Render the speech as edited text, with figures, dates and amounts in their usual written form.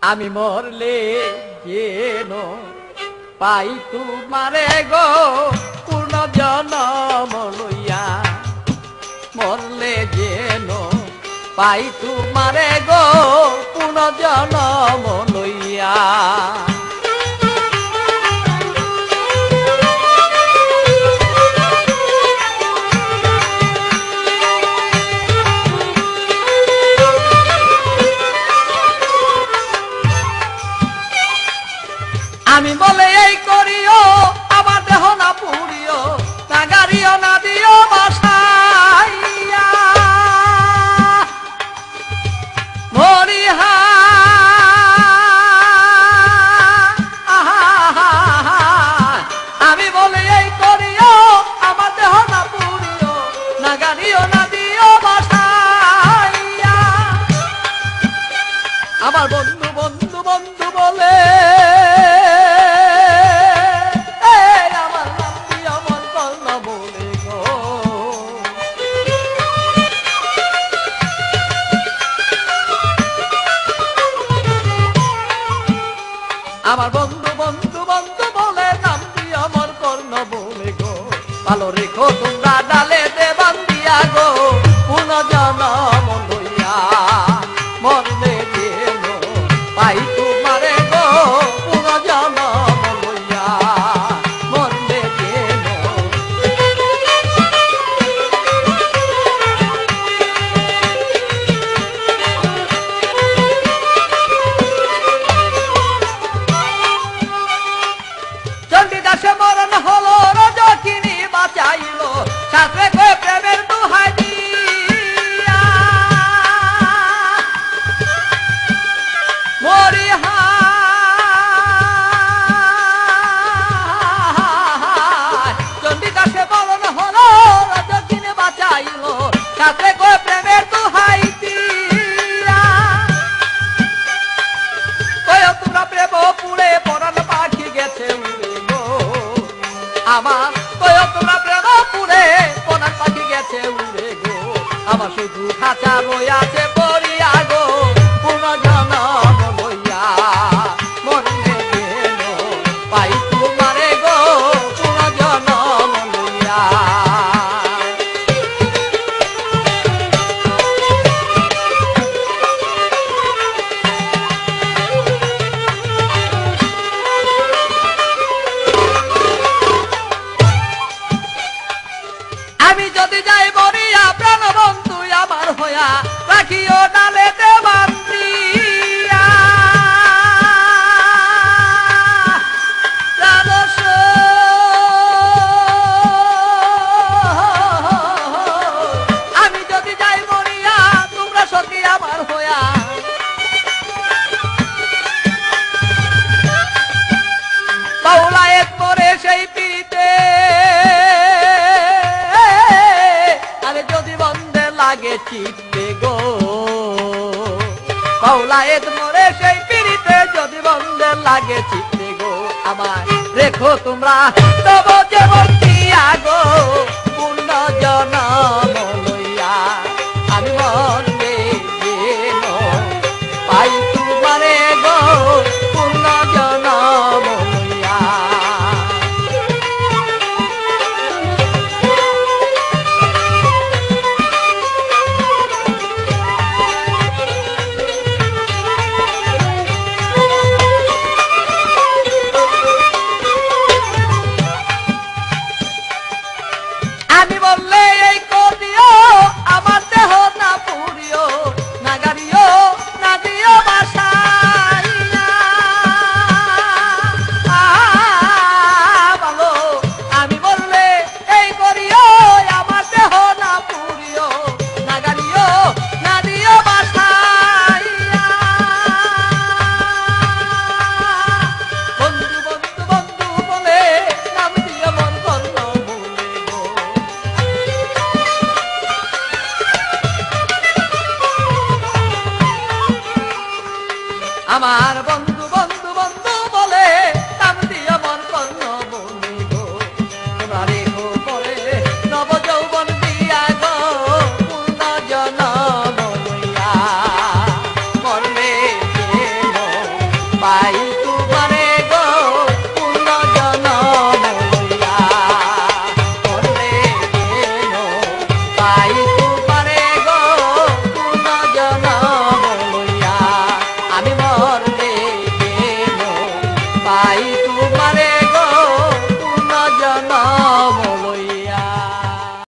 আমি মরলে যেন পাই তোমারে গো পূর্ণ জনম লইয়া, মরলে যেন পাই তোমারে গো পূর্ণ জনম লইয়া। আমি বলে এই করিও আমার দেহ না পুরিও, না গাড়িও না দিও বাসাইয়া মরিহা। আমি বলে এই করিও আমার দেহ না পুরিও, না গাড়িও না দিও বাসাইয়া। আমার বন্ধু বন্ধু বন্ধু বলে আমার বন্ধু বন্ধু বন্ধু বলে নাম দিয়ে আমার কর্ণ বলে গো, ভালো রেখো তোমরা ডালেতে বান্ধিয়া গো পূর্ণ জনম লইয়া। মরলে যেন পাই তোমারে গো পূর্ণ জনম লইয়া, মরলে যেন। চণ্ডীদাসে মরণ হলো রজকিনী বাঁচাইল, শাস্ত্রে কয়ে প্রেমের দুহাই দিয়া মরিহা। চণ্ডীদাসে মরণ হলো রজকিনী বাঁচাইল, শাস্ত্রে কয়ে প্রেমের দুহাই দিয়া। কয় তোমরা প্রেম পুড়ে পরাণ পাখি গেছে আমার, কয় তোমরা প্রেম পুরে পরাণ পাখি গেছে উড়ে গো। আমার শুধু খাঁচা রইয়াছে পড়িয়া গো পূর্ণ জনম লইয়া, মরলে যেন পাই তোমারে গো পূর্ণ জনম লইয়া। আমি যদি যাই মরিয়া প্রাণ বন্ধু আমার হইয়া, রাখিও ডালেতে বান্ধিয়া। আমি যদি যাই মরিয়া তোমরা সখী আমার হইয়া, বাউলায়েত করে সেই পিড়িতে যদি বন্ধে লাগে চিত্তে গো, বাউলায়েত মরে সেই পিড়িতে যদি বন্ধে লাগে চিত্তে গো। আমার রেখো তোমরা